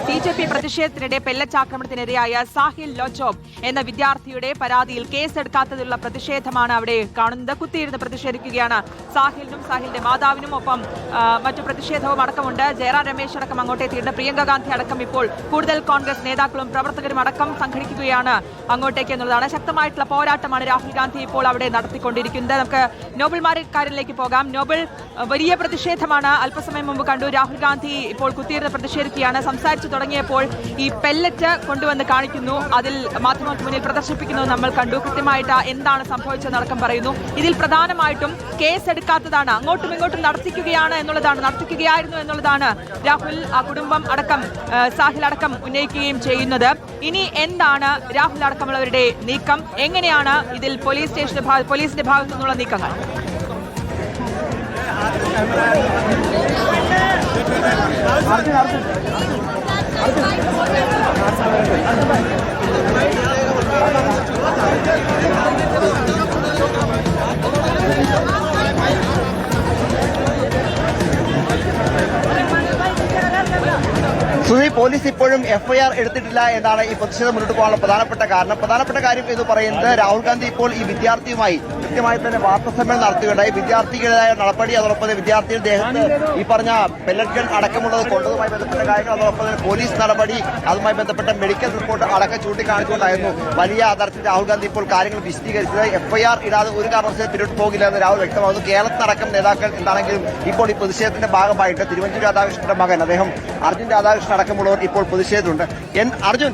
BJP പ്രതിഷേധത്തിനിടെ പെല്ലറ്റാക്രമണത്തിനിരയായ Sahil ലോച്ചോബ് എന്ന വിദ്യാർത്ഥിയുടെ പരാതിയിൽ കേസെടുക്കാത്തതിലുള്ള പ്രതിഷേധമാണ് അവിടെ കാണുന്നത്. കുത്തിയിരുന്ന് പ്രതിഷേധിക്കുകയാണ് സാഹിലിനും സാഹിലിന്റെ മാതാവിനും. ഒപ്പം മറ്റു പ്രതിഷേധവും അടക്കമുണ്ട്. ജയറാം രമേശ് അടക്കം അങ്ങോട്ടെത്തിയിട്ടുണ്ട്. പ്രിയങ്ക ഗാന്ധി അടക്കം ഇപ്പോൾ കൂടുതൽ കോൺഗ്രസ് നേതാക്കളും പ്രവർത്തകരും അടക്കം സംഘടിക്കുകയാണ് അങ്ങോട്ടേക്ക് എന്നുള്ളതാണ്. ശക്തമായിട്ടുള്ള പോരാട്ടമാണ് രാഹുൽ ഗാന്ധി ഇപ്പോൾ അവിടെ നടത്തിക്കൊണ്ടിരിക്കുന്നത്. നമുക്ക് നോബൽ മാരിക്കാരിലേക്ക് പോകാം. നോബൽ, വലിയ പ്രതിഷേധമാണ് അല്പസമയം മുമ്പ് കണ്ടു. രാഹുൽ ഗാന്ധി ഇപ്പോൾ കുത്തിയിരുന്ന് പ്രതിഷേധിക്കുകയാണ്. സംസാരിച്ചു തുടങ്ങിയപ്പോൾ ഈ പെല്ലറ്റ് കൊണ്ടുവന്ന് കാണിക്കുന്നു, അതിൽ മാധ്യമങ്ങൾക്ക് മുന്നിൽ പ്രദർശിപ്പിക്കുന്നത് നമ്മൾ കണ്ടു. കൃത്യമായിട്ട് എന്താണ് സംഭവിച്ചതെന്നടക്കം പറയുന്നു. ഇതിൽ പ്രധാനമായിട്ടും കേസെടുക്കാത്തതാണ്, അങ്ങോട്ടും ഇങ്ങോട്ടും നടത്തിക്കുകയായിരുന്നു എന്നുള്ളതാണ് രാഹുൽ, ആ കുടുംബം അടക്കം സാഹിൽ അടക്കം ഉന്നയിക്കുകയും ചെയ്യുന്നത്. ഇനി എന്താണ് രാഹുൽ അടക്കമുള്ളവരുടെ നീക്കം? എങ്ങനെയാണ് ഇതിൽ പോലീസിന്റെ ഭാഗത്തു നിന്നുള്ള നീക്കങ്ങൾ? സുനി, പോലീസ് ഇപ്പോഴും എഫ്ഐആർ എടുത്തിട്ടില്ല എന്നാണ് ഈ പ്രതിഷേധം മുന്നോട്ട് പോകാനുള്ള പ്രധാനപ്പെട്ട കാര്യം എന്ന് പറയുന്നത്. രാഹുൽ ഗാന്ധി ഇപ്പോൾ ഈ വിദ്യാർത്ഥിയുമായി കൃത്യമായി തന്നെ വാർത്താസമ്മേളനം നടത്തുകയുണ്ടായി. വിദ്യാർത്ഥികളുടെ നടപടി, അതോടൊപ്പം തന്നെ വിദ്യാർത്ഥിയുടെ ദേഹത്ത് ഈ പറഞ്ഞ പെല്ലറ്റ് ഗൺ അടക്കമുള്ളത് കൊണ്ടതുമായി ബന്ധപ്പെട്ട കാര്യങ്ങൾ, അതോടൊപ്പം തന്നെ പോലീസ് നടപടി, അതുമായി ബന്ധപ്പെട്ട മെഡിക്കൽ റിപ്പോർട്ട് അടക്കം ചൂണ്ടിക്കാണിച്ചുകൊണ്ടായിരുന്നു വലിയ തരത്തിൽ രാഹുൽ ഗാന്ധി ഇപ്പോൾ കാര്യങ്ങൾ വിശദീകരിച്ചത്. എഫ്ഐആർ ഇടാതെ ഒരു കാരണവശാലും പിന്നോട്ട് പോകില്ല എന്ന് രാഹുൽ വ്യക്തമാക്കുന്നു. കേരളത്തിലടക്കം നേതാക്കൾ എന്താണെങ്കിലും ഇപ്പോൾ ഈ പ്രതിഷേധത്തിന്റെ ഭാഗമായിട്ട് തിരുവഞ്ചൂർ രാധാകൃഷ്ണന്റെ മകൻ അദ്ദേഹം അർജുൻ രാധാകൃഷ്ണൻ അടക്കമുള്ളവർ ഇപ്പോൾ പ്രതിഷേധമുണ്ട്. അർജുൻ,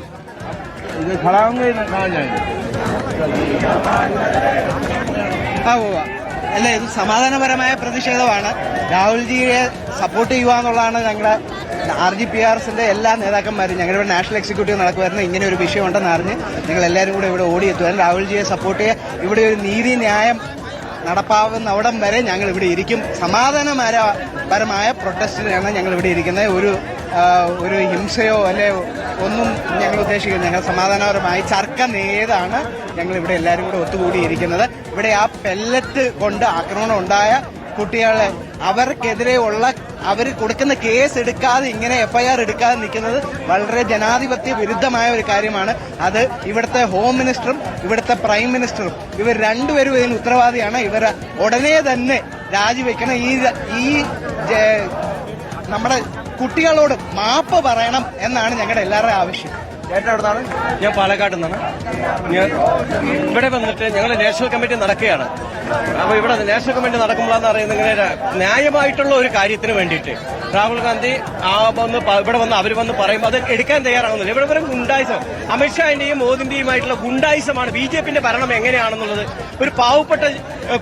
അല്ല, ഇത് സമാധാനപരമായ പ്രതിഷേധമാണ്. രാഹുൽജിയെ സപ്പോർട്ട് ചെയ്യുക എന്നുള്ളതാണ് ഞങ്ങളുടെ RGPRസിന്റെ എല്ലാ നേതാക്കന്മാരും. ഞങ്ങളുടെ നാഷണൽ എക്സിക്യൂട്ടീവ് നടക്കുമായിരുന്നു. ഇങ്ങനെ ഒരു വിഷയമുണ്ടെന്ന് അറിഞ്ഞ് ഞങ്ങൾ എല്ലാവരും കൂടെ ഇവിടെ ഓടിയെത്തുവാൻ രാഹുൽജിയെ സപ്പോർട്ട് ചെയ്യുക. ഇവിടെ ഒരു നീതി ന്യായം നടപ്പാവുന്ന അവിടം വരെ ഞങ്ങൾ ഇവിടെ ഇരിക്കും. സമാധാനപരമായ പ്രൊട്ടസ്റ്റിനാണ് ഞങ്ങൾ ഇവിടെ ഇരിക്കുന്നത്. ഒരു ഹിംസയോ അല്ലെ ഒന്നും ഞങ്ങൾ ഉദ്ദേശിക്കുന്നത്. ഞങ്ങൾ സമാധാനപരമായി ചർക്ക നേതാണ് ഞങ്ങൾ ഇവിടെ എല്ലാവരും കൂടെ ഒത്തുകൂടിയിരിക്കുന്നത്. ഇവിടെ ആ പെല്ലറ്റ് കൊണ്ട് ആക്രമണം ഉണ്ടായ കുട്ടികളെ അവർക്കെതിരെയുള്ള അവർ കൊടുക്കുന്ന കേസ് എടുക്കാതെ ഇങ്ങനെ FIR എടുക്കാതെ നിൽക്കുന്നത് വളരെ ജനാധിപത്യ വിരുദ്ധമായ ഒരു കാര്യമാണ്. അത് ഇവിടുത്തെ ഹോം മിനിസ്റ്ററും ഇവിടുത്തെ പ്രൈം മിനിസ്റ്ററും ഇവർ രണ്ടുപേരും ഇതിന് ഉത്തരവാദിയാണ്. ഇവർ ഉടനെ തന്നെ രാജിവെക്കണം. ഈ നമ്മുടെ കുട്ടികളോട് മാപ്പ് പറയണം എന്നാണ് ഞങ്ങളുടെ എല്ലാവരുടെയും ആവശ്യം. ഞാൻ പാലക്കാട് നിന്നാണ്. ഇവിടെ വന്നിട്ട് ഞങ്ങൾ നാഷണൽ കമ്മിറ്റി നടക്കുകയാണ്. അപ്പോൾ ഇവിടെ നാഷണൽ കമ്മിറ്റി നടക്കുമ്പോഴാന്ന് അറിയുന്നത് ഇങ്ങനെ ന്യായമായിട്ടുള്ള ഒരു കാര്യത്തിന് വേണ്ടിയിട്ട് രാഹുൽ ഗാന്ധി ഇവിടെ വന്ന് അവർ വന്ന് പറയുമ്പോൾ അത് എടുക്കാൻ തയ്യാറാകുന്നില്ല. ഇവിടെ വരെ ഗുണ്ടായിസം, അമിത്ഷാന്റെയും മോദിന്റെയുമായിട്ടുള്ള ഗുണ്ടായിസമാണ്. BJPന്റെ ഭരണം എങ്ങനെയാണെന്നുള്ളത് ഒരു പാവപ്പെട്ട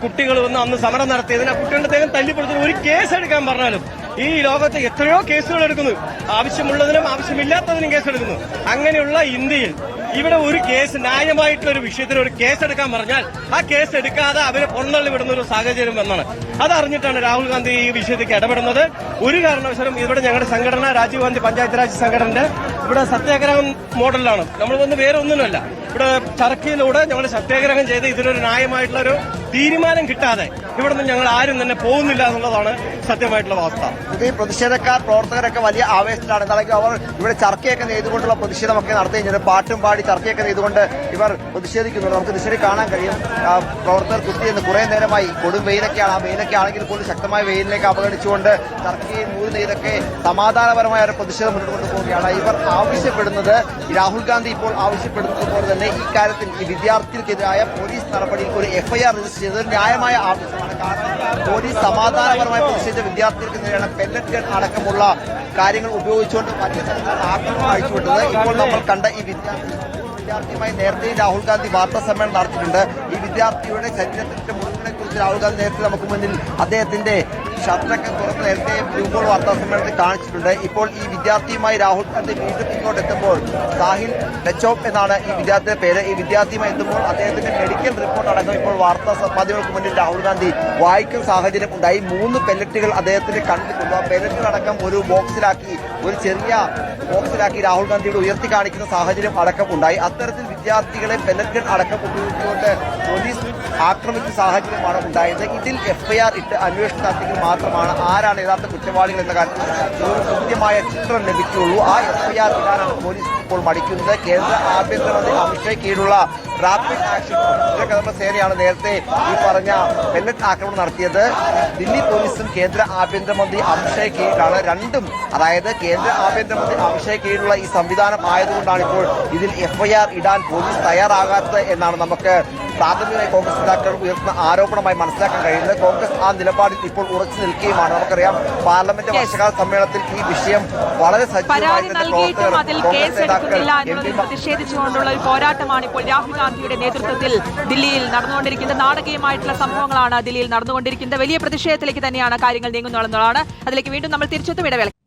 കുട്ടികൾ വന്ന് അന്ന് സമരം നടത്തിയതിന് ആ കുട്ടികളുടെ ദേഹം തല്ലിപ്പെടുത്തുന്ന ഒരു കേസ് എടുക്കാൻ പറഞ്ഞാലും ഈ ലോകത്ത് എത്രയോ കേസുകൾ എടുക്കുന്നു. ആവശ്യമുള്ളതിനും ആവശ്യമില്ലാത്തതിനും കേസെടുക്കുന്നു. അങ്ങനെയുള്ള ഇന്ത്യയിൽ ഇവിടെ ഒരു കേസ്, ന്യായമായിട്ടുള്ള ഒരു വിഷയത്തിന് ഒരു കേസ് എടുക്കാൻ പറഞ്ഞാൽ ആ കേസ് എടുക്കാതെ അവരെ പുറന്തള്ളി വിടുന്ന ഒരു സാഹചര്യം എന്നാണ്. അതറിഞ്ഞിട്ടാണ് രാഹുൽ ഗാന്ധി ഈ വിഷയത്തേക്ക് ഇടപെടുന്നത്. ഒരു കാരണവശാലും ഇവിടെ ഞങ്ങളുടെ സംഘടന രാജീവ് ഗാന്ധി പഞ്ചായത്ത് രാജ് സംഘടനയുടെ ഇവിടെ സത്യാഗ്രഹം മോഡലിലാണ്. നമ്മൾ വന്ന് വേറെ ഒന്നിനുമല്ല, ഇവിടെ ചർക്കയിലൂടെ ഞങ്ങൾ സത്യാഗ്രഹം ചെയ്ത് ഇതിനൊരു ന്യായമായിട്ടുള്ള ഒരു തീരുമാനം കിട്ടാതെ ഇവിടെ നിന്ന് ഞങ്ങൾ ആരും തന്നെ പോകുന്നില്ല എന്നുള്ളതാണ് സത്യമായിട്ടുള്ള അവസ്ഥ. ഇത് ഈ പ്രതിഷേധക്കാർ, പ്രവർത്തകരൊക്കെ വലിയ ആവേശത്തിലാണ്. എന്താണെങ്കിൽ അവർ ഇവിടെ ചർക്കയൊക്കെ നെയ്തുകൊണ്ടുള്ള പ്രതിഷേധമൊക്കെ നടത്തി കഴിഞ്ഞാൽ പാട്ടും പാടി ചർക്കയൊക്കെ നെയ്തുകൊണ്ട് ഇവർ പ്രതിഷേധിക്കുന്നുണ്ട്. നമുക്ക് ദൃശ്യം കാണാൻ കഴിയും. പ്രവർത്തകർ കുത്തിയെന്ന് കുറെ നേരമായി കൊടും വെയിലൊക്കെയാണ്. ആ വെയിലൊക്കെ ആണെങ്കിൽ പോലും ശക്തമായ വെയിലിലേക്ക് അവഗണിച്ചുകൊണ്ട് ചർക്കയും മൂന്ന് നെയ്തൊക്കെ സമാധാനപരമായ ഒരു പ്രതിഷേധം മുന്നോട്ട് കൊണ്ടുപോവുകയാണ്. ഇവർ ആവശ്യപ്പെടുന്നത്, രാഹുൽ ഗാന്ധി ഇപ്പോൾ ആവശ്യപ്പെടുന്നത് പോലെ തന്നെ ഈ കാര്യത്തിൽ ഈ വിദ്യാർത്ഥികൾക്കെതിരായ പോലീസ് നടപടിയിൽ ഒരു FIR രജിസ്റ്റർ ചെയ്തത് ന്യായമായ ആവശ്യമാണ്. കാരണം പോലീസ് സമാധാനപരമായി പ്രതിഷേധിച്ച വിദ്യാർത്ഥികൾക്കെതിരെയാണ് പെല്ലറ്റ് ഗൺ അടക്കമുള്ള കാര്യങ്ങൾ ഉപയോഗിച്ചുകൊണ്ട് മറ്റു തരത്തിലുള്ള ആക്രമണം അഴിച്ചുവിട്ടത്. ഇപ്പോൾ നമ്മൾ കണ്ട ഈ വിദ്യാർത്ഥിയുമായി നേരത്തെ രാഹുൽ ഗാന്ധി വാർത്താ സമ്മേളനം നടത്തിയിട്ടുണ്ട്. ഈ വിദ്യാർത്ഥിയുടെ ശരീരത്തിന്റെ മുറിവിനെ കുറിച്ച് രാഹുൽ ഗാന്ധി നേരത്തെ നമുക്ക് മുന്നിൽ അദ്ദേഹത്തിന്റെ ഷർട്ടൊക്കെ തുറന്ന് നേരത്തെ ബ്ലൂബോൾ വാർത്താ സമ്മേളനത്തിൽ കാണിച്ചിട്ടുണ്ട്. ഇപ്പോൾ ഈ വിദ്യാർത്ഥിയുമായി രാഹുൽ ഗാന്ധി വീണ്ടും ഇങ്ങോട്ട് എത്തുമ്പോൾ, സാഹിൽ ലച്ചോബ് എന്നാണ് ഈ വിദ്യാർത്ഥിയുടെ പേര്. ഈ വിദ്യാർത്ഥിയുമായി എത്തുമ്പോൾ അദ്ദേഹത്തിന്റെ മെഡിക്കൽ റിപ്പോർട്ട് അടക്കം ഇപ്പോൾ വാർത്താ മാധ്യമങ്ങൾക്ക് മുന്നിൽ രാഹുൽ ഗാന്ധി വായിക്കുന്ന സാഹചര്യം ഉണ്ടായി. 3 പെല്ലറ്റുകൾ അദ്ദേഹത്തിന്റെ കണ്ടിട്ടുണ്ട്. ആ പെല്ലറ്റുകളടക്കം ഒരു ചെറിയ ബോക്സിലാക്കി രാഹുൽ ഗാന്ധിയുടെ ഉയർത്തി കാണിക്കുന്ന സാഹചര്യം അടക്കം ഉണ്ടായി. അത്തരത്തിൽ വിദ്യാർത്ഥികളെ പെല്ലറ്റ് ഗൺ അടക്കം ഉപയോഗിച്ചുകൊണ്ട് പോലീസ് ആക്രമിച്ച സാഹചര്യമാണ് ഉണ്ടായത്. ഇതിൽ എഫ്ഐആർ ഇട്ട് അന്വേഷണം നടത്തിയെങ്കിൽ മാത്രമാണ് ആരാണ് യഥാർത്ഥ കുറ്റവാളികൾ എന്ന കാര്യത്തിൽ ഒരു കൃത്യമായ ചിത്രം ലഭിക്കുകയുള്ളൂ. ആ എഫ്ഐആർ ഇടാനാണ് പോലീസ് ഇപ്പോൾ മടിക്കുന്നത്. കേന്ദ്ര ആഭ്യന്തരമന്ത്രി അമിത്ഷാ കീഴിലുള്ള റാപ്പിഡ് ആക്ഷൻ പ്രതിരോധ സേനയാണ് നേരത്തെ ഈ പറഞ്ഞ പെല്ലറ്റ് ആക്രമണം നടത്തിയത്. ദില്ലി പോലീസും കേന്ദ്ര ആഭ്യന്തരമന്ത്രി അമിത്ഷാ കീഴിലാണ്. രണ്ടും, അതായത് കേന്ദ്ര ആഭ്യന്തരമന്ത്രി അമിത്ഷാ കീഴിലുള്ള ഈ സംവിധാനം ആയതുകൊണ്ടാണ് ഇപ്പോൾ ഇതിൽ എഫ്ഐആർ ഇടാൻ പോലീസ് തയ്യാറാകാത്തത് എന്നാണ് നമുക്ക് പ്രാഥമികമായി കോൺഗ്രസ് നേതാക്കൾ ഉയർത്തുന്ന ആരോപണമായി മനസ്സിലാക്കാൻ കഴിയുന്നത്. കോൺഗ്രസ് ആ നിലപാടിൽ ഇപ്പോൾ ഉറച്ചു നിൽക്കുകയുമാണ്. നമുക്കറിയാം പാർലമെന്റ് വർഷകാല സമ്മേളനത്തിൽ ഈ വിഷയം വളരെ പരാതി നൽകിയിട്ടും അതിൽ കേസെടുക്കുന്നില്ല എന്നുള്ളതിൽ പ്രതിഷേധിച്ചുകൊണ്ടുള്ള ഒരു പോരാട്ടമാണ് ഇപ്പോൾ രാഹുൽ ഗാന്ധിയുടെ നേതൃത്വത്തിൽ ദില്ലിയിൽ നടന്നുകൊണ്ടിരിക്കുന്നത്. നാടകീയമായിട്ടുള്ള സംഭവങ്ങളാണ് ദില്ലിയിൽ നടന്നുകൊണ്ടിരിക്കുന്നത്. വലിയ പ്രതിഷേധത്തിലേക്ക് തന്നെയാണ് കാര്യങ്ങൾ നീങ്ങുന്നതെന്നുള്ളതാണ്. അതിലേക്ക് വീണ്ടും നമ്മൾ തിരിച്ചെത്തും ഇടവേള.